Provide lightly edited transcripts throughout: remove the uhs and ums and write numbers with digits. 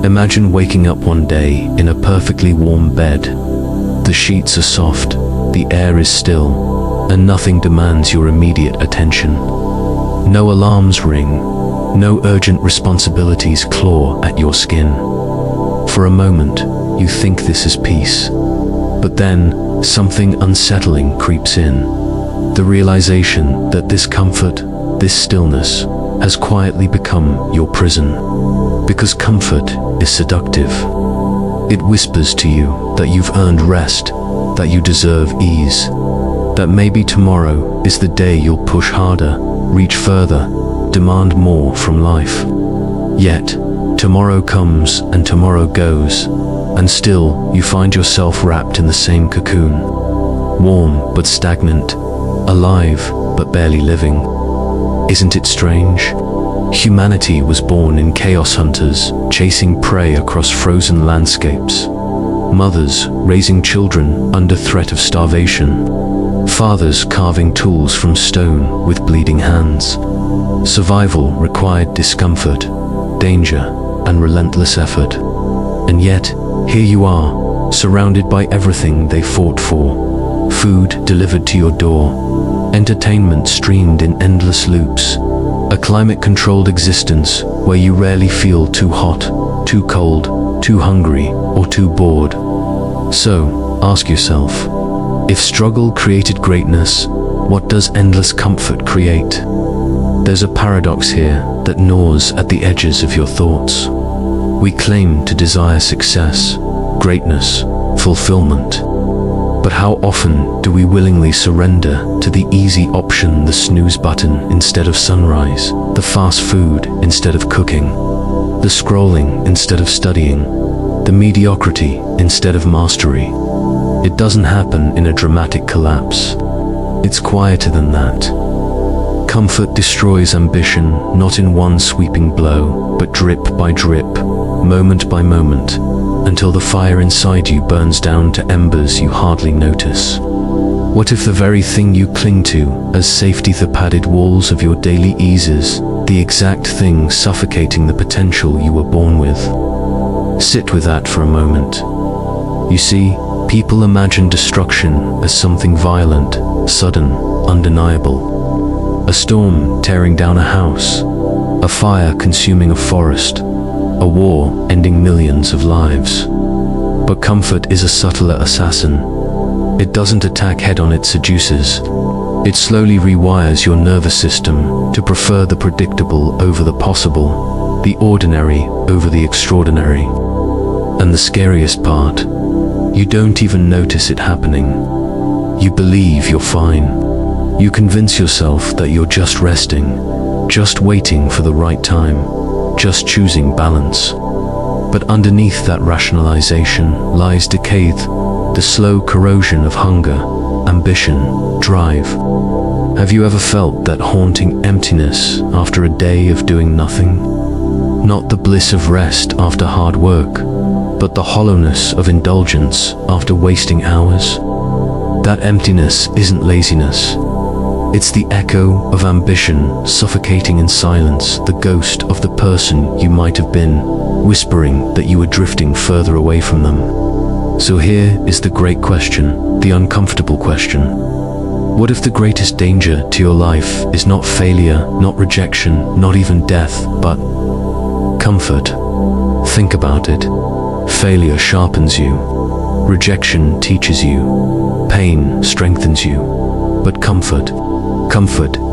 Imagine waking up one day in a perfectly warm bed. The sheets are soft, the air is still, and nothing demands your immediate attention. No alarms ring, no urgent responsibilities claw at your skin. For a moment, you think this is peace. But then, something unsettling creeps in. The realization that this comfort, this stillness, has quietly become your prison. Because comfort is seductive. It whispers to you that you've earned rest, that you deserve ease, that maybe tomorrow is the day you'll push harder, reach further, demand more from life. Yet, tomorrow comes and tomorrow goes, and still you find yourself wrapped in the same cocoon. Warm but stagnant, alive but barely living. Isn't it strange? Humanity was born in chaos hunters, chasing prey across frozen landscapes. Mothers raising children under threat of starvation. Fathers carving tools from stone with bleeding hands. Survival required discomfort, danger, and relentless effort. And yet, here you are, surrounded by everything they fought for. Food delivered to your door. Entertainment streamed in endless loops. A climate-controlled existence where you rarely feel too hot, too cold, too hungry, or too bored. So, ask yourself, if struggle created greatness, what does endless comfort create? There's a paradox here that gnaws at the edges of your thoughts. We claim to desire success, greatness, fulfillment. But how often do we willingly surrender to the easy option, the snooze button instead of sunrise, the fast food instead of cooking, the scrolling instead of studying, the mediocrity instead of mastery? It doesn't happen in a dramatic collapse. It's quieter than that. Comfort destroys ambition, not in one sweeping blow, but drip by drip, moment by moment, until the fire inside you burns down to embers you hardly notice. What if the very thing you cling to as safety, the padded walls of your daily eases, the exact thing suffocating the potential you were born with? Sit with that for a moment. You see, people imagine destruction as something violent, sudden, undeniable. A storm tearing down a house, a fire consuming a forest, a war ending millions of lives. But comfort is a subtler assassin. It doesn't attack head-on, it seduces. It slowly rewires your nervous system to prefer the predictable over the possible, the ordinary over the extraordinary. And the scariest part, you don't even notice it happening. You believe you're fine. You convince yourself that you're just resting, just waiting for the right time, just choosing balance. But underneath that rationalization lies decay, the slow corrosion of hunger, ambition, drive. Have you ever felt that haunting emptiness after a day of doing nothing? Not the bliss of rest after hard work, but the hollowness of indulgence after wasting hours? That emptiness isn't laziness. It's the echo of ambition suffocating in silence, the ghost of the person you might have been, whispering that you were drifting further away from them. So here is the great question, the uncomfortable question. What if the greatest danger to your life is not failure, not rejection, not even death, but comfort? Think about it. Failure sharpens you. Rejection teaches you. Pain strengthens you. But comfort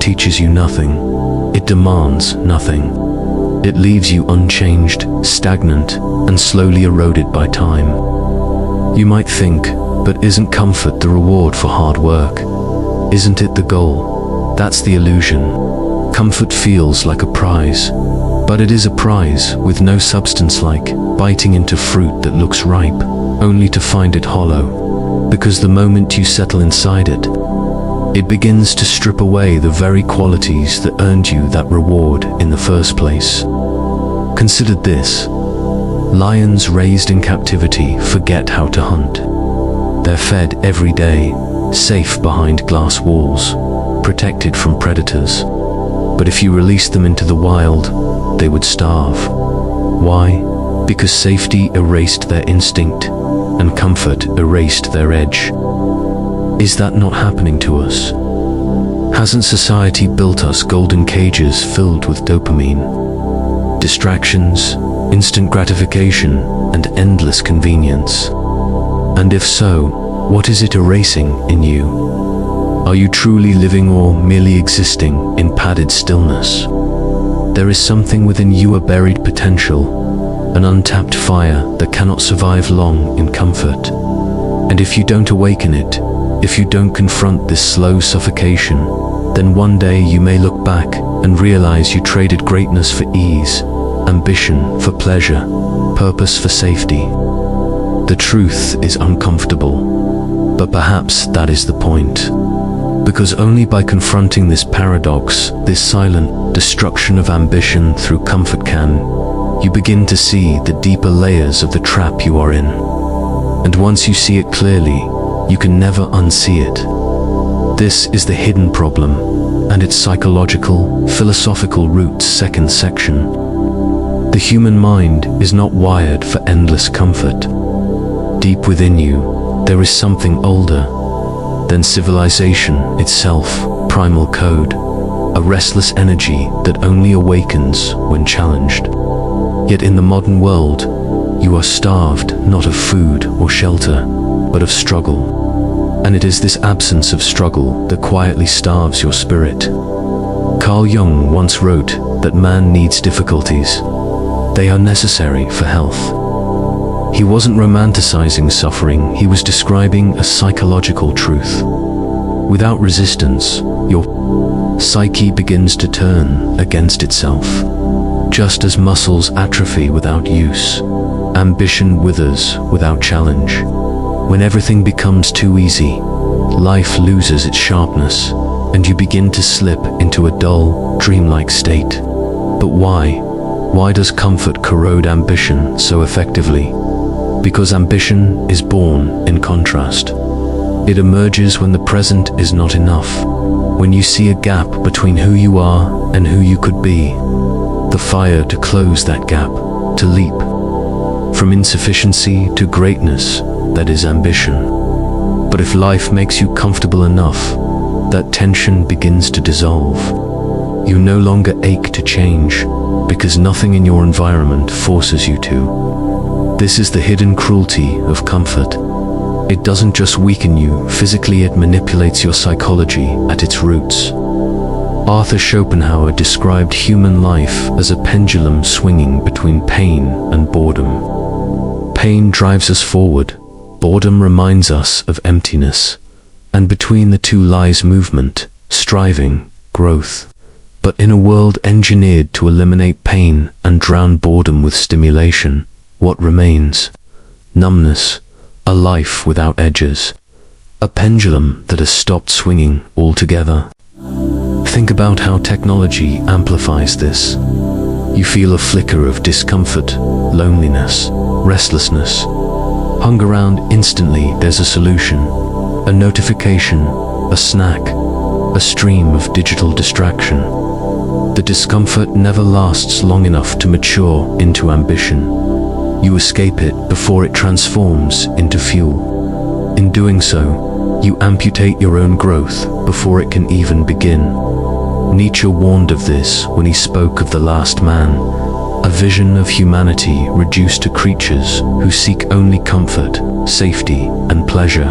teaches you nothing. It demands nothing. It leaves you unchanged, stagnant, and slowly eroded by time. You might think, but isn't comfort the reward for hard work? Isn't it the goal? That's the illusion. Comfort feels like a prize, but it is a prize with no substance, like biting into fruit that looks ripe, only to find it hollow. Because the moment you settle inside it, it begins to strip away the very qualities that earned you that reward in the first place. Consider this. Lions raised in captivity forget how to hunt. They're fed every day, safe behind glass walls, protected from predators. But if you release them into the wild, they would starve. Why? because safety erased their instinct and comfort erased their edge. Is that not happening to us? Hasn't society built us golden cages filled with dopamine, distractions, instant gratification, and endless convenience? And if so, what is it erasing in you? Are you truly living or merely existing in padded stillness? There is something within you, a buried potential, an untapped fire that cannot survive long in comfort. And if you don't awaken it, if you don't confront this slow suffocation, then one day you may look back and realize you traded greatness for ease, ambition for pleasure, purpose for safety. The truth is uncomfortable, but perhaps that is the point. Because only by confronting this paradox, this silent destruction of ambition through comfort, can you begin to see the deeper layers of the trap you are in. And once you see it clearly, you can never unsee it. This is the hidden problem and its psychological, philosophical roots. Second section. The human mind is not wired for endless comfort. Deep within you, there is something older than civilization itself, primal code, a restless energy that only awakens when challenged. Yet in the modern world, you are starved not of food or shelter, but of struggle. And it is this absence of struggle that quietly starves your spirit. Carl Jung once wrote that man needs difficulties. They are necessary for health. He wasn't romanticizing suffering, he was describing a psychological truth. Without resistance, your psyche begins to turn against itself. Just as muscles atrophy without use, ambition withers without challenge. When everything becomes too easy, life loses its sharpness, and you begin to slip into a dull, dreamlike state. But why? Why does comfort corrode ambition so effectively? Because ambition is born in contrast. It emerges when the present is not enough, when you see a gap between who you are and who you could be. The fire to close that gap, to leap from insufficiency to greatness, that is ambition. But if life makes you comfortable enough, that tension begins to dissolve. You no longer ache to change, because nothing in your environment forces you to. This is the hidden cruelty of comfort. It doesn't just weaken you physically, it manipulates your psychology at its roots. Arthur Schopenhauer described human life as a pendulum swinging between pain and boredom. Pain drives us forward, boredom reminds us of emptiness, and between the two lies movement, striving, growth. But in a world engineered to eliminate pain and drown boredom with stimulation, what remains? Numbness, a life without edges, a pendulum that has stopped swinging altogether. Think about how technology amplifies this. You feel a flicker of discomfort, loneliness, restlessness. Hung around instantly, there's a solution, a notification, a snack, a stream of digital distraction. The discomfort never lasts long enough to mature into ambition. You escape it before it transforms into fuel. In doing so, you amputate your own growth before it can even begin. Nietzsche warned of this when he spoke of the last man, a vision of humanity reduced to creatures who seek only comfort, safety, and pleasure.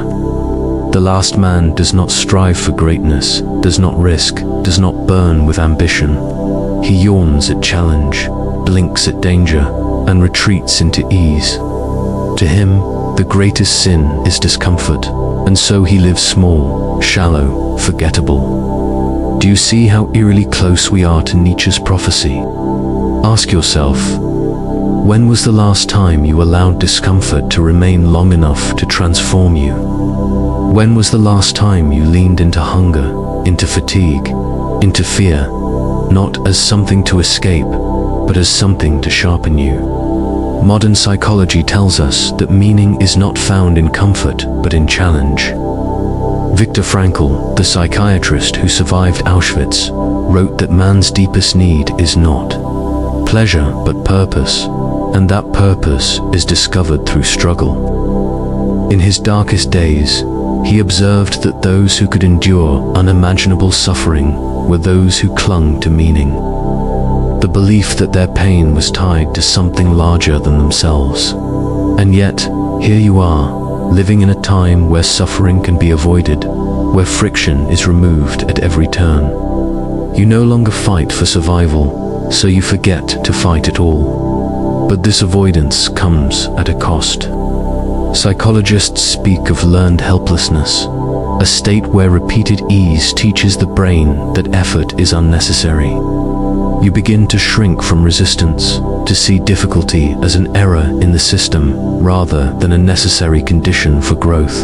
The last man does not strive for greatness, does not risk, does not burn with ambition. He yawns at challenge, blinks at danger, and retreats into ease. To him, the greatest sin is discomfort, and so he lives small, shallow, forgettable. Do you see how eerily close we are to Nietzsche's prophecy? Ask yourself, when was the last time you allowed discomfort to remain long enough to transform you? When was the last time you leaned into hunger, into fatigue, into fear, not as something to escape, but as something to sharpen you? Modern psychology tells us that meaning is not found in comfort, but in challenge. Viktor Frankl, the psychiatrist who survived Auschwitz, wrote that man's deepest need is not pleasure, but purpose. and that purpose is discovered through struggle. In his darkest days, he observed that those who could endure unimaginable suffering were those who clung to meaning. The belief that their pain was tied to something larger than themselves. And yet, here you are, living in a time where suffering can be avoided, where friction is removed at every turn. You no longer fight for survival, so you forget to fight at all. But this avoidance comes at a cost. Psychologists speak of learned helplessness, a state where repeated ease teaches the brain that effort is unnecessary. You begin to shrink from resistance, to see difficulty as an error in the system rather than a necessary condition for growth.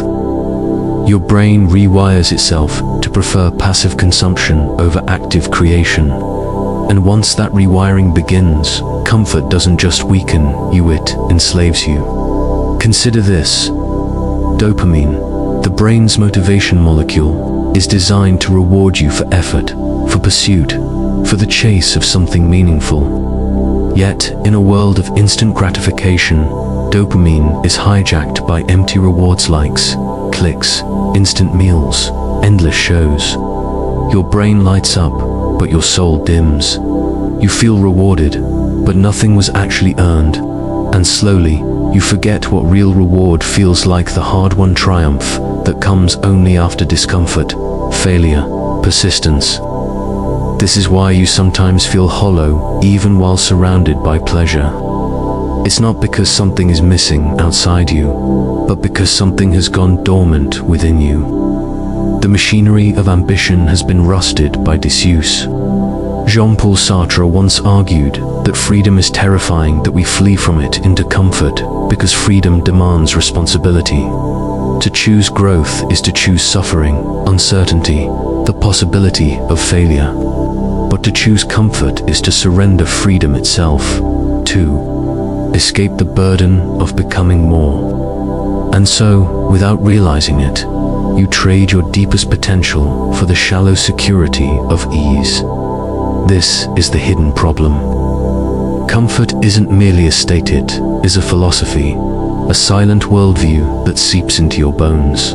Your brain rewires itself to prefer passive consumption over active creation. And once that rewiring begins, comfort doesn't just weaken you, it enslaves you. Consider this. Dopamine, the brain's motivation molecule, is designed to reward you for effort, for pursuit, for the chase of something meaningful. Yet, in a world of instant gratification, dopamine is hijacked by empty rewards, likes, clicks, instant meals, endless shows. Your brain lights up, but your soul dims. You feel rewarded, but nothing was actually earned, and slowly, you forget what real reward feels like, the hard-won triumph that comes only after discomfort, failure, persistence. This is why you sometimes feel hollow, even while surrounded by pleasure. It's not because something is missing outside you, but because something has gone dormant within you. The machinery of ambition has been rusted by disuse. Jean-Paul Sartre once argued that freedom is terrifying, that we flee from it into comfort, because freedom demands responsibility. To choose growth is to choose suffering, uncertainty, the possibility of failure. But to choose comfort is to surrender freedom itself, to escape the burden of becoming more. And so, without realizing it, you trade your deepest potential for the shallow security of ease. This is the hidden problem. Comfort isn't merely a state, it is a philosophy, a silent worldview that seeps into your bones.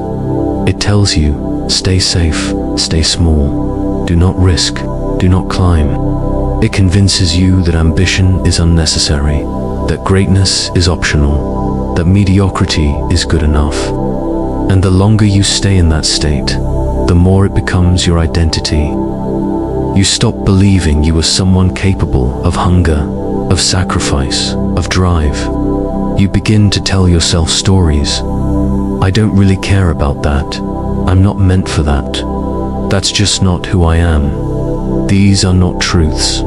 It tells you, stay safe, stay small, do not risk, do not climb. It convinces you that ambition is unnecessary, that greatness is optional, that mediocrity is good enough. And the longer you stay in that state, the more it becomes your identity. You stop believing you are someone capable of hunger, of sacrifice, of drive. You begin to tell yourself stories. I don't really care about that. I'm not meant for that. That's just not who I am. These are not truths.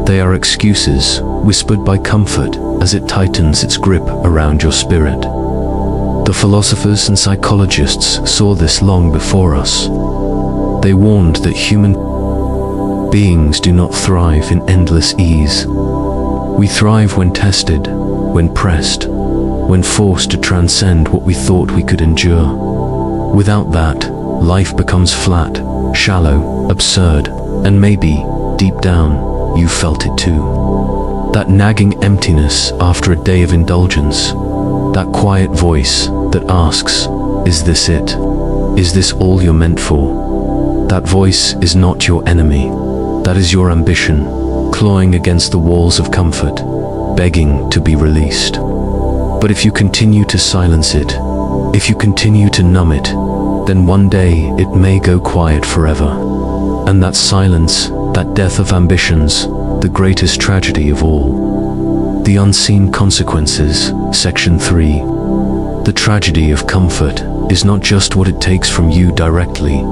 They are excuses, whispered by comfort as it tightens its grip around your spirit. The philosophers and psychologists saw this long before us. They warned that human beings do not thrive in endless ease. We thrive when tested, when pressed, when forced to transcend what we thought we could endure. Without that, life becomes flat, shallow, absurd, and maybe, deep down, you felt it too. That nagging emptiness after a day of indulgence, that quiet voice that asks, is this it? Is this all you're meant for? That voice is not your enemy. That is your ambition, clawing against the walls of comfort, begging to be released. But if you continue to silence it, if you continue to numb it, then one day it may go quiet forever. And that silence, that death of ambitions, the greatest tragedy of all. The unseen consequences, Section 3. The tragedy of comfort is not just what it takes from you directly.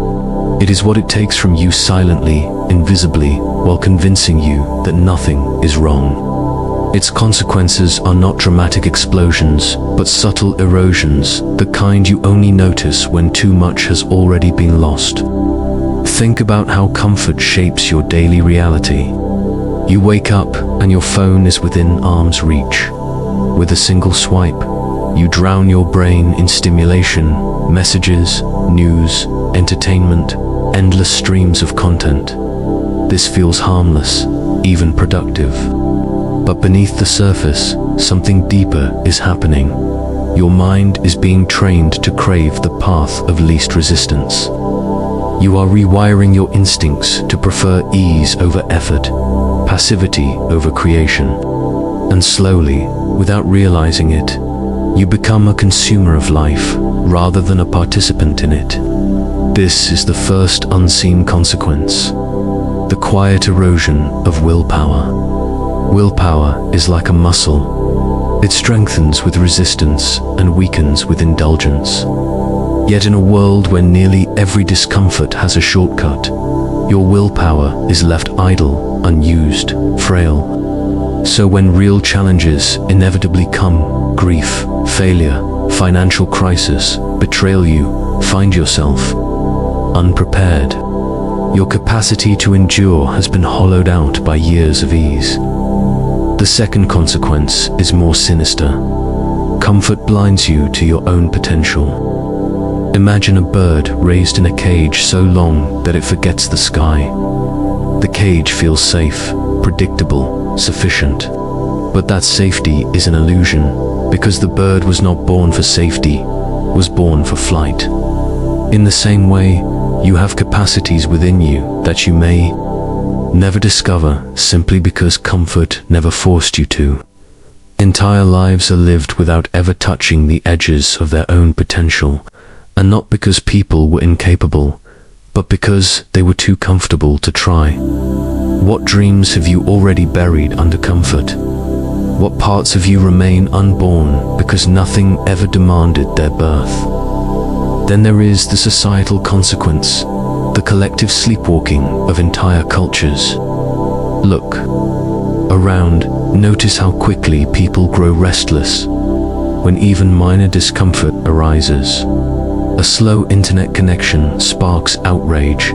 It is what it takes from you silently, invisibly, while convincing you that nothing is wrong. Its consequences are not dramatic explosions, but subtle erosions, the kind you only notice when too much has already been lost. Think about how comfort shapes your daily reality. You wake up and your phone is within arm's reach. With a single swipe, you drown your brain in stimulation, messages, news, entertainment, endless streams of content. This feels harmless, even productive. But beneath the surface, something deeper is happening. Your mind is being trained to crave the path of least resistance. You are rewiring your instincts to prefer ease over effort, passivity over creation. And slowly, without realizing it, you become a consumer of life rather than a participant in it. This is the first unseen consequence, the quiet erosion of willpower. Willpower is like a muscle. It strengthens with resistance and weakens with indulgence. Yet in a world where nearly every discomfort has a shortcut, your willpower is left idle, unused, frail. So when real challenges inevitably come, grief, failure, financial crisis, betrayal, you find yourself unprepared. Your capacity to endure has been hollowed out by years of ease. The second consequence is more sinister. Comfort blinds you to your own potential. Imagine a bird raised in a cage so long that it forgets the sky. The cage feels safe, predictable, sufficient. But that safety is an illusion, because the bird was not born for safety, was born for flight. In the same way, you have capacities within you that you may never discover simply because comfort never forced you to. Entire lives are lived without ever touching the edges of their own potential, and not because people were incapable, but because they were too comfortable to try. What dreams have you already buried under comfort? What parts of you remain unborn because nothing ever demanded their birth? Then there is the societal consequence, the collective sleepwalking of entire cultures. Look around, notice how quickly people grow restless when even minor discomfort arises. A slow internet connection sparks outrage.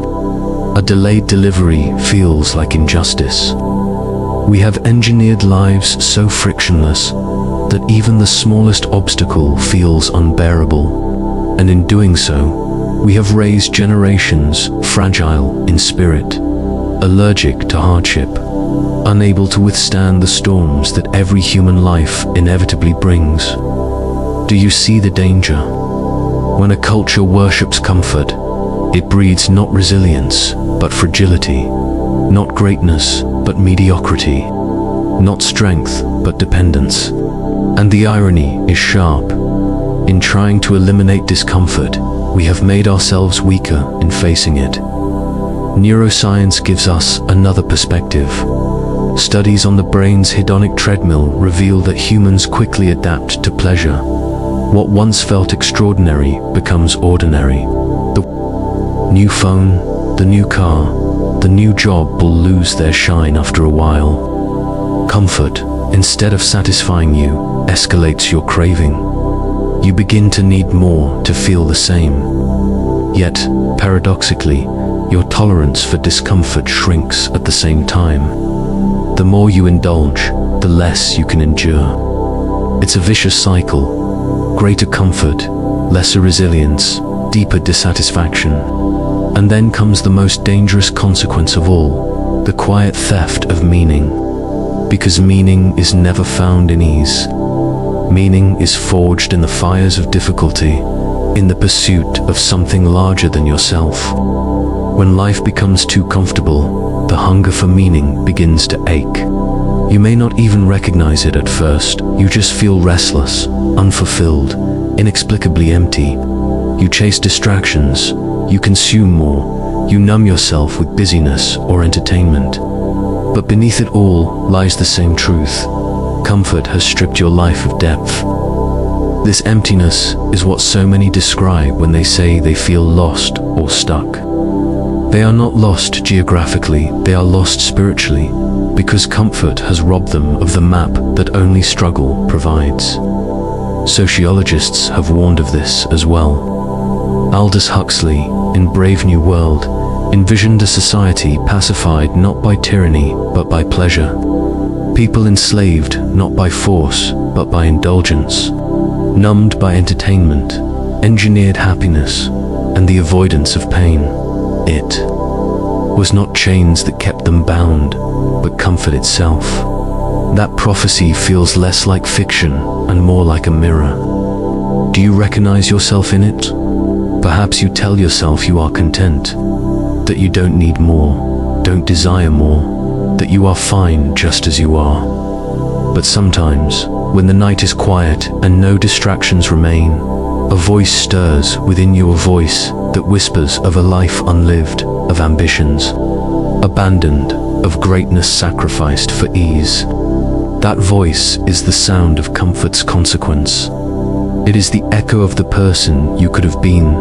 A delayed delivery feels like injustice. We have engineered lives so frictionless that even the smallest obstacle feels unbearable. And in doing so, we have raised generations fragile in spirit, allergic to hardship, unable to withstand the storms that every human life inevitably brings. Do you see the danger? When a culture worships comfort, it breeds not resilience, but fragility, not greatness, but mediocrity, not strength, but dependence. And the irony is sharp. In trying to eliminate discomfort, we have made ourselves weaker in facing it. Neuroscience gives us another perspective. Studies on the brain's hedonic treadmill reveal that humans quickly adapt to pleasure. What once felt extraordinary becomes ordinary. The new phone, the new car, the new job will lose their shine after a while. Comfort, instead of satisfying you, escalates your craving. You begin to need more to feel the same. Yet, paradoxically, your tolerance for discomfort shrinks at the same time. The more you indulge, the less you can endure. It's a vicious cycle. Greater comfort, lesser resilience, deeper dissatisfaction. And then comes the most dangerous consequence of all, the quiet theft of meaning. Because meaning is never found in ease. Meaning is forged in the fires of difficulty, in the pursuit of something larger than yourself. When life becomes too comfortable, the hunger for meaning begins to ache. You may not even recognize it at first. You just feel restless, unfulfilled, inexplicably empty. You chase distractions, you consume more, you numb yourself with busyness or entertainment. But beneath it all lies the same truth. Comfort has stripped your life of depth. This emptiness is what so many describe when they say they feel lost or stuck. They are not lost geographically, they are lost spiritually, because comfort has robbed them of the map that only struggle provides. Sociologists have warned of this as well. Aldous Huxley, in Brave New World, envisioned a society pacified not by tyranny but by pleasure. People enslaved not by force, but by indulgence, numbed by entertainment, engineered happiness, and the avoidance of pain. It was not chains that kept them bound, but comfort itself. that prophecy feels less like fiction and more like a mirror. Do you recognize yourself in it? Perhaps you tell yourself you are content, that you don't need more, don't desire more, that you are fine just as you are. But sometimes, when the night is quiet and no distractions remain, a voice stirs within you, a voice that whispers of a life unlived, of ambitions abandoned, of greatness sacrificed for ease. That voice is the sound of comfort's consequence. It is the echo of the person you could have been,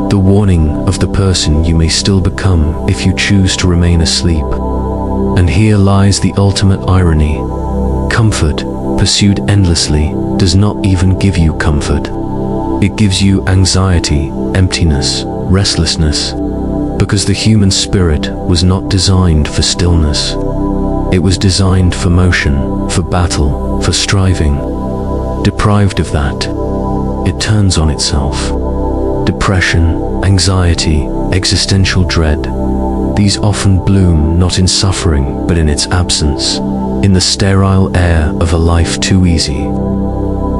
the warning of the person you may still become if you choose to remain asleep. And here lies the ultimate irony. Comfort, pursued endlessly, does not even give you comfort. It gives you anxiety, emptiness, restlessness, because the human spirit was not designed for stillness. It was designed for motion, for battle, for striving. Deprived of that, it turns on itself. Depression, anxiety, existential dread, these often bloom not in suffering but in its absence, in the sterile air of a life too easy.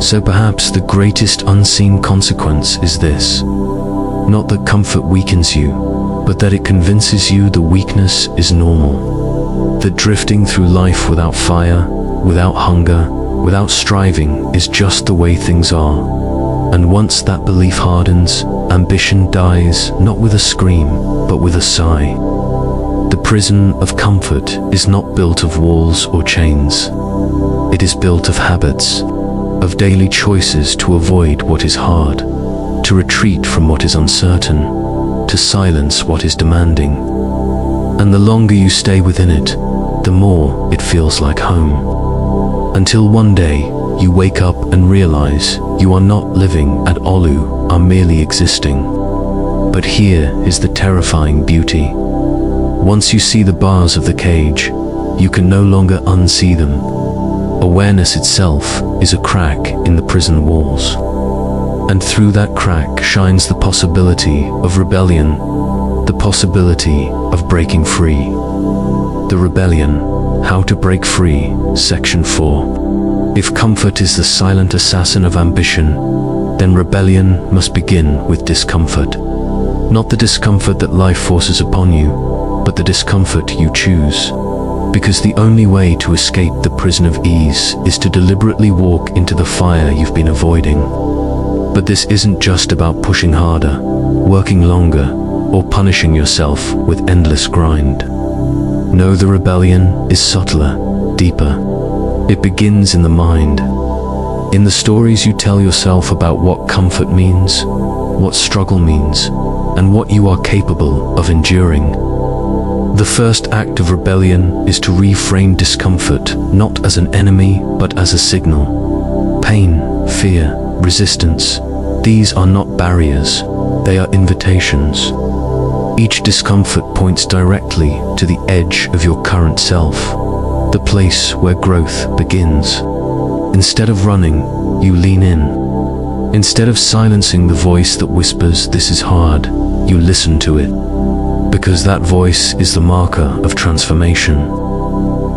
So perhaps the greatest unseen consequence is this: not that comfort weakens you, but that it convinces you the weakness is normal. That drifting through life without fire, without hunger, without striving is just the way things are. And once that belief hardens, ambition dies, not with a scream, but with a sigh. The prison of comfort is not built of walls or chains. It is built of habits, of daily choices to avoid what is hard, to retreat from what is uncertain, to silence what is demanding. And the longer you stay within it, the more it feels like home. Until one day, you wake up and realize you are not living at Olu, are merely existing. But here is the terrifying beauty. Once you see the bars of the cage, you can no longer unsee them. Awareness itself is a crack in the prison walls. And through that crack shines the possibility of rebellion, the possibility of breaking free. The Rebellion, How to Break Free, Section 4. If comfort is the silent assassin of ambition, then rebellion must begin with discomfort. Not the discomfort that life forces upon you, but the discomfort you choose. Because the only way to escape the prison of ease is to deliberately walk into the fire you've been avoiding. But this isn't just about pushing harder, working longer, or punishing yourself with endless grind. No, the rebellion is subtler, deeper. It begins in the mind. In the stories you tell yourself about what comfort means, what struggle means, and what you are capable of enduring. The first act of rebellion is to reframe discomfort not as an enemy but as a signal. Pain, fear, resistance, these are not barriers, they are invitations. Each discomfort points directly to the edge of your current self, the place where growth begins. Instead of running, you lean in. Instead of silencing the voice that whispers, "This is hard," you listen to it. Because that voice is the marker of transformation.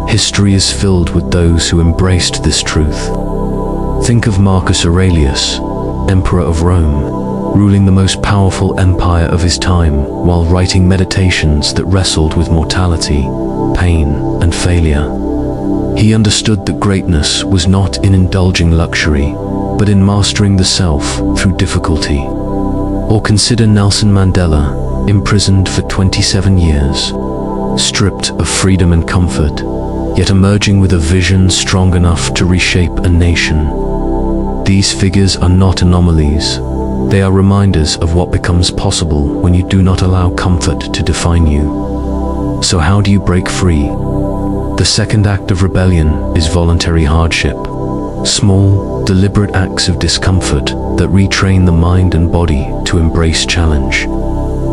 History is filled with those who embraced this truth. Think of Marcus Aurelius, Emperor of Rome, ruling the most powerful empire of his time while writing meditations that wrestled with mortality, pain, and failure. He understood that greatness was not in indulging luxury, but in mastering the self through difficulty. Or consider Nelson Mandela, imprisoned for 27 years, stripped of freedom and comfort, yet emerging with a vision strong enough to reshape a nation. These figures are not anomalies. They are reminders of what becomes possible when you do not allow comfort to define you. So how do you break free? The second act of rebellion is voluntary hardship. Small, deliberate acts of discomfort that retrain the mind and body to embrace challenge.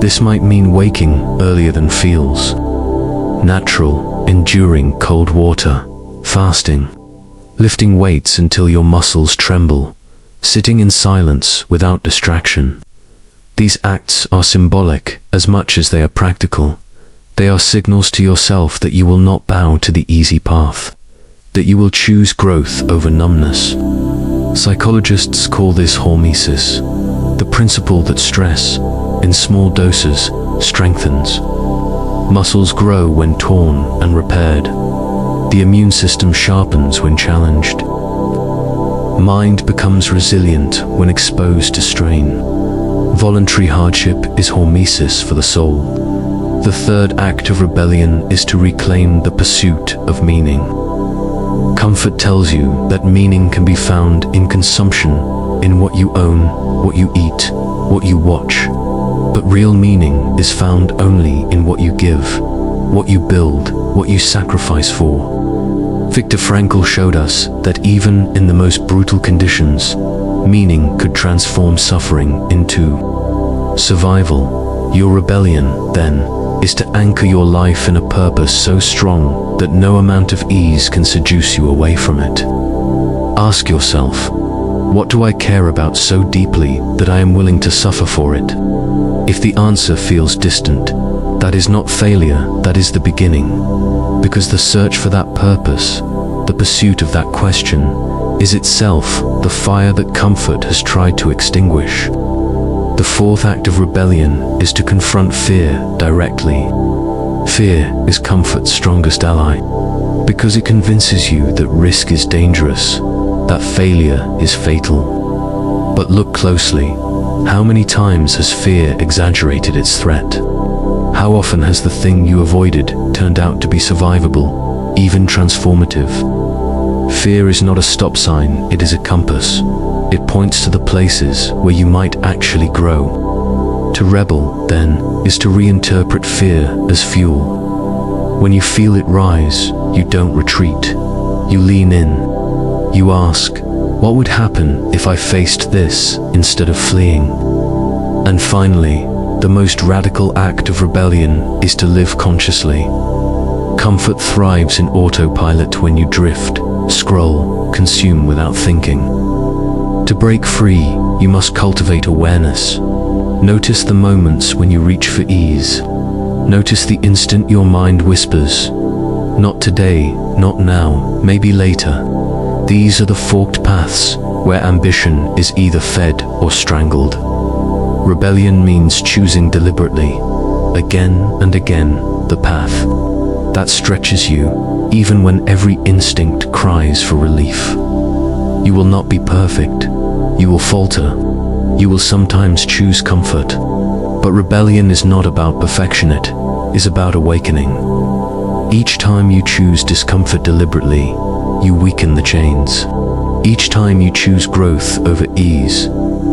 This might mean waking earlier than feels, natural, enduring cold water, fasting, lifting weights until your muscles tremble, sitting in silence without distraction. These acts are symbolic as much as they are practical. They are signals to yourself that you will not bow to the easy path. that you will choose growth over numbness. Psychologists call this hormesis, the principle that stress, in small doses, strengthens. Muscles grow when torn and repaired. The immune system sharpens when challenged. Mind becomes resilient when exposed to strain. Voluntary hardship is hormesis for the soul. The third act of rebellion is to reclaim the pursuit of meaning. Comfort tells you that meaning can be found in consumption, in what you own, what you eat, what you watch. But real meaning is found only in what you give, what you build, what you sacrifice for. Viktor Frankl showed us that even in the most brutal conditions, meaning could transform suffering into survival. Your rebellion, then, is to anchor your life in a purpose so strong that no amount of ease can seduce you away from it. Ask yourself, what do I care about so deeply that I am willing to suffer for it? If the answer feels distant, that is not failure, that is the beginning. Because the search for that purpose, the pursuit of that question, is itself the fire that comfort has tried to extinguish. The fourth act of rebellion is to confront fear directly. Fear is comfort's strongest ally, because it convinces you that risk is dangerous, that failure is fatal. But look closely. How many times has fear exaggerated its threat? How often has the thing you avoided turned out to be survivable, even transformative? Fear is not a stop sign, it is a compass. It points to the places where you might actually grow. To rebel, then, is to reinterpret fear as fuel. When you feel it rise, you don't retreat. You lean in. You ask, what would happen if I faced this instead of fleeing? And finally, the most radical act of rebellion is to live consciously. Comfort thrives in autopilot when you drift, scroll, consume without thinking. To break free, you must cultivate awareness. Notice the moments when you reach for ease. Notice the instant your mind whispers, not today, not now, maybe later. These are the forked paths where ambition is either fed or strangled. Rebellion means choosing deliberately, again and again, the path that stretches you, even when every instinct cries for relief. You will not be perfect. You will falter. You will sometimes choose comfort. But rebellion is not about perfection, it is about awakening. Each time you choose discomfort deliberately, you weaken the chains. Each time you choose growth over ease,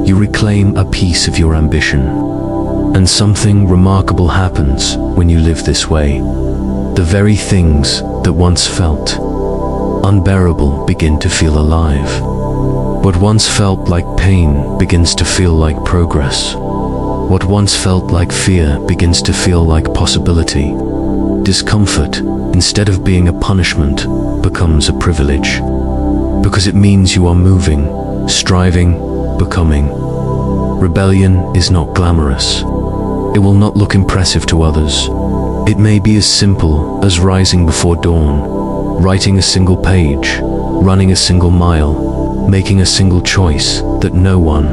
you reclaim a piece of your ambition. And something remarkable happens when you live this way. The very things that once felt unbearable begin to feel alive. What once felt like pain begins to feel like progress. What once felt like fear begins to feel like possibility. Discomfort, instead of being a punishment, becomes a privilege. Because it means you are moving, striving, becoming. Rebellion is not glamorous. It will not look impressive to others. It may be as simple as rising before dawn, writing a single page, running a single mile, making a single choice that no one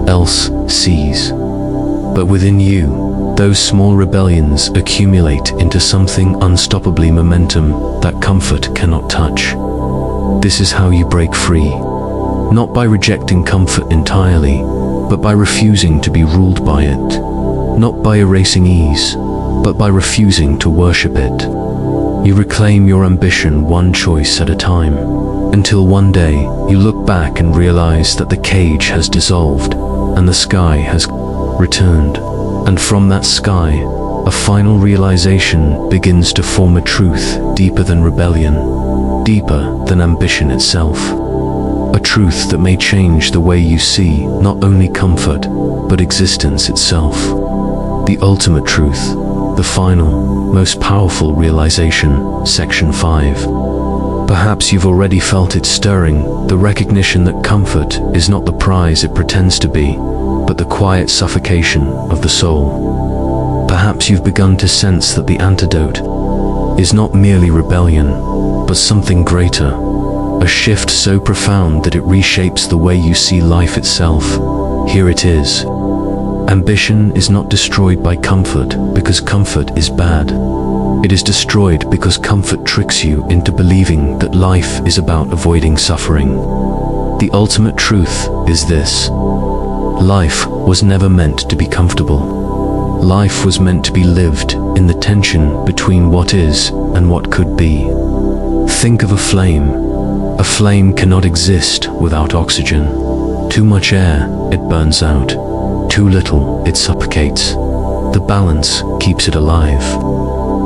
else sees. But within you, those small rebellions accumulate into something unstoppably momentum that comfort cannot touch. This is how you break free, not by rejecting comfort entirely, but by refusing to be ruled by it, not by erasing ease, but by refusing to worship it. You reclaim your ambition one choice at a time, until one day you look back and realize that the cage has dissolved and the sky has returned. And from that sky, a final realization begins to form a truth deeper than rebellion, deeper than ambition itself. A truth that may change the way you see not only comfort, but existence itself. The ultimate truth, the final, most powerful realization, Section 5. Perhaps you've already felt it stirring, the recognition that comfort is not the prize it pretends to be, but the quiet suffocation of the soul. Perhaps you've begun to sense that the antidote is not merely rebellion, but something greater. A shift so profound that it reshapes the way you see life itself. Here it is. Ambition is not destroyed by comfort because comfort is bad. It is destroyed because comfort tricks you into believing that life is about avoiding suffering. The ultimate truth is this: life was never meant to be comfortable. Life was meant to be lived in the tension between what is and what could be. Think of a flame. A flame cannot exist without oxygen. Too much air, it burns out. Too little, it suffocates. The balance keeps it alive.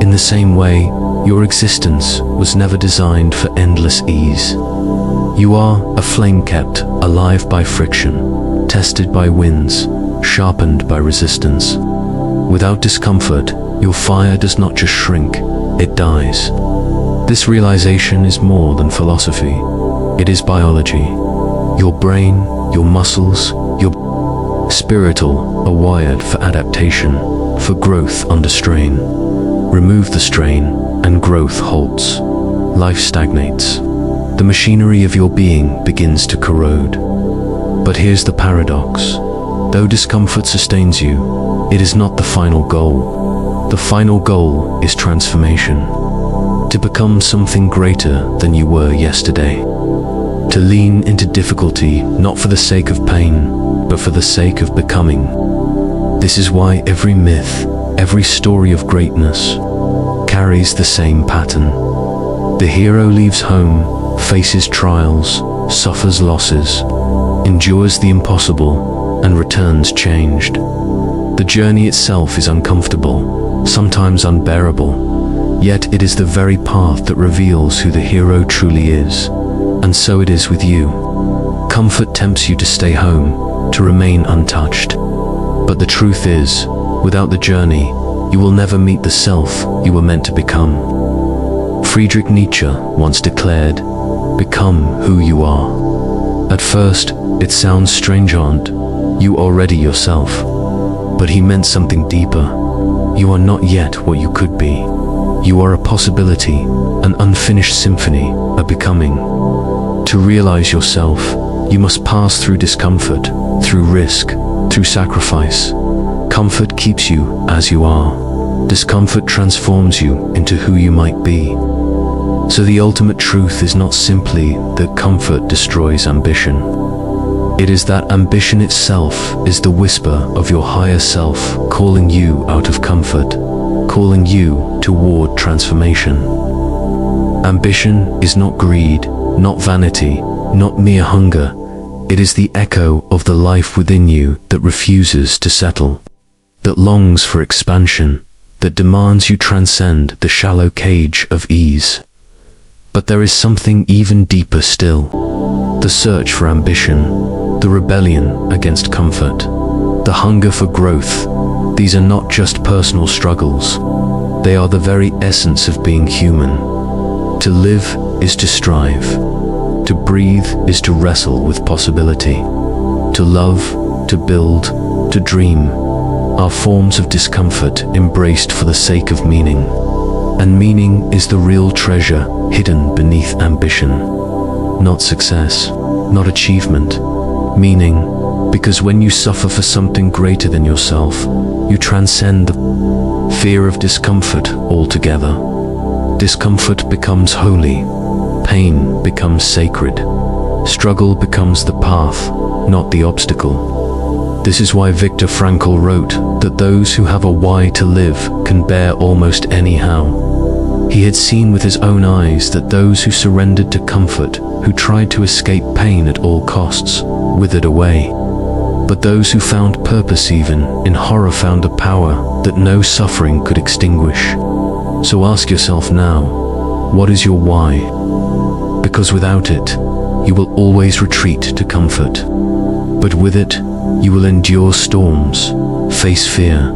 In the same way, your existence was never designed for endless ease. You are a flame kept alive by friction, tested by winds, sharpened by resistance. Without discomfort, your fire does not just shrink, it dies. This realization is more than philosophy. It is biology. Your brain, your muscles, your spiritual are wired for adaptation, for growth under strain. Remove the strain, and growth halts. Life stagnates. The machinery of your being begins to corrode. But here's the paradox. Though discomfort sustains you, it is not the final goal. The final goal is transformation. To become something greater than you were yesterday. To lean into difficulty, not for the sake of pain, but for the sake of becoming. This is why every myth, every story of greatness, carries the same pattern. The hero leaves home, faces trials, suffers losses, endures the impossible, and returns changed. The journey itself is uncomfortable, sometimes unbearable, yet it is the very path that reveals who the hero truly is. And so it is with you. Comfort tempts you to stay home, to remain untouched. But the truth is, without the journey, you will never meet the self you were meant to become. Friedrich Nietzsche once declared, "Become who you are." At first, it sounds strange, aren't you already yourself? But he meant something deeper. You are not yet what you could be. You are a possibility, an unfinished symphony, a becoming. To realize yourself, you must pass through discomfort, through risk, through sacrifice. Comfort keeps you as you are. Discomfort transforms you into who you might be. So the ultimate truth is not simply that comfort destroys ambition. It is that ambition itself is the whisper of your higher self calling you out of comfort, calling you toward transformation. Ambition is not greed, not vanity, not mere hunger. It is the echo of the life within you that refuses to settle, that longs for expansion, that demands you transcend the shallow cage of ease. But there is something even deeper still. The search for ambition, the rebellion against comfort, the hunger for growth. These are not just personal struggles. They are the very essence of being human. To live is to strive. To breathe is to wrestle with possibility. To love, to build, to dream are forms of discomfort embraced for the sake of meaning. And meaning is the real treasure hidden beneath ambition. Not success, not achievement. Meaning, because when you suffer for something greater than yourself, you transcend the fear of discomfort altogether. Discomfort becomes holy. Pain becomes sacred. Struggle becomes the path, not the obstacle. This is why Viktor Frankl wrote that those who have a why to live can bear almost any how. He had seen with his own eyes that those who surrendered to comfort, who tried to escape pain at all costs, withered away. But those who found purpose even in horror found a power that no suffering could extinguish. So ask yourself now, what is your why? Because without it, you will always retreat to comfort. But with it, you will endure storms, face fear,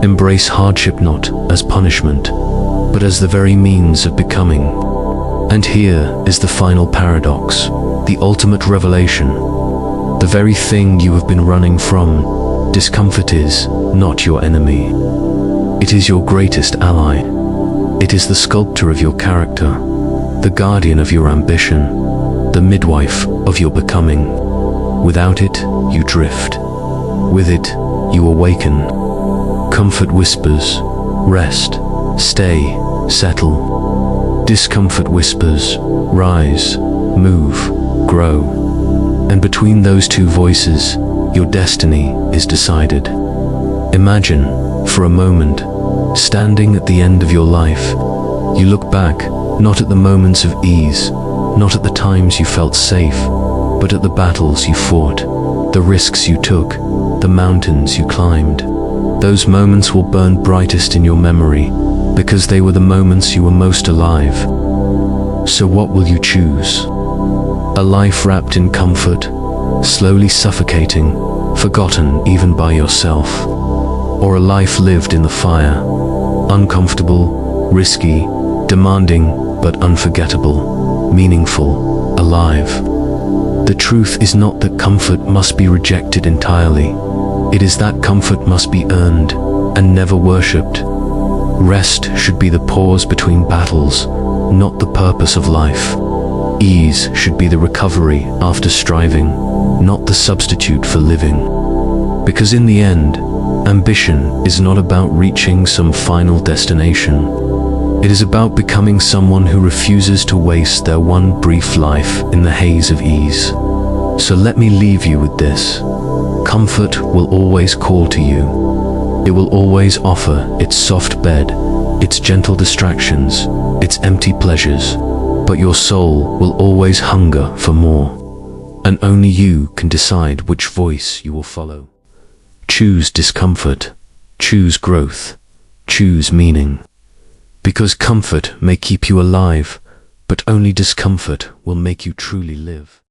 embrace hardship not as punishment, but as the very means of becoming. And here is the final paradox, the ultimate revelation. The very thing you have been running from, discomfort is not your enemy. It is your greatest ally. It is the sculptor of your character. the guardian of your ambition, the midwife of your becoming. Without it, you drift. With it, you awaken. Comfort whispers, rest, stay, settle. Discomfort whispers, rise, move, grow. And between those two voices, your destiny is decided. Imagine, for a moment, standing at the end of your life. You look back, not at the moments of ease, not at the times you felt safe, but at the battles you fought, the risks you took, the mountains you climbed. Those moments will burn brightest in your memory, because they were the moments you were most alive. So what will you choose? A life wrapped in comfort, slowly suffocating, forgotten even by yourself? Or a life lived in the fire, uncomfortable, risky, demanding, but unforgettable, meaningful, alive? The truth is not that comfort must be rejected entirely. It is that comfort must be earned and never worshipped. Rest should be the pause between battles, not the purpose of life. Ease should be the recovery after striving, not the substitute for living. Because in the end, ambition is not about reaching some final destination. It is about becoming someone who refuses to waste their one brief life in the haze of ease. So let me leave you with this. Comfort will always call to you. It will always offer its soft bed, its gentle distractions, its empty pleasures. But your soul will always hunger for more. And only you can decide which voice you will follow. Choose discomfort. Choose growth. Choose meaning. Because comfort may keep you alive, but only discomfort will make you truly live.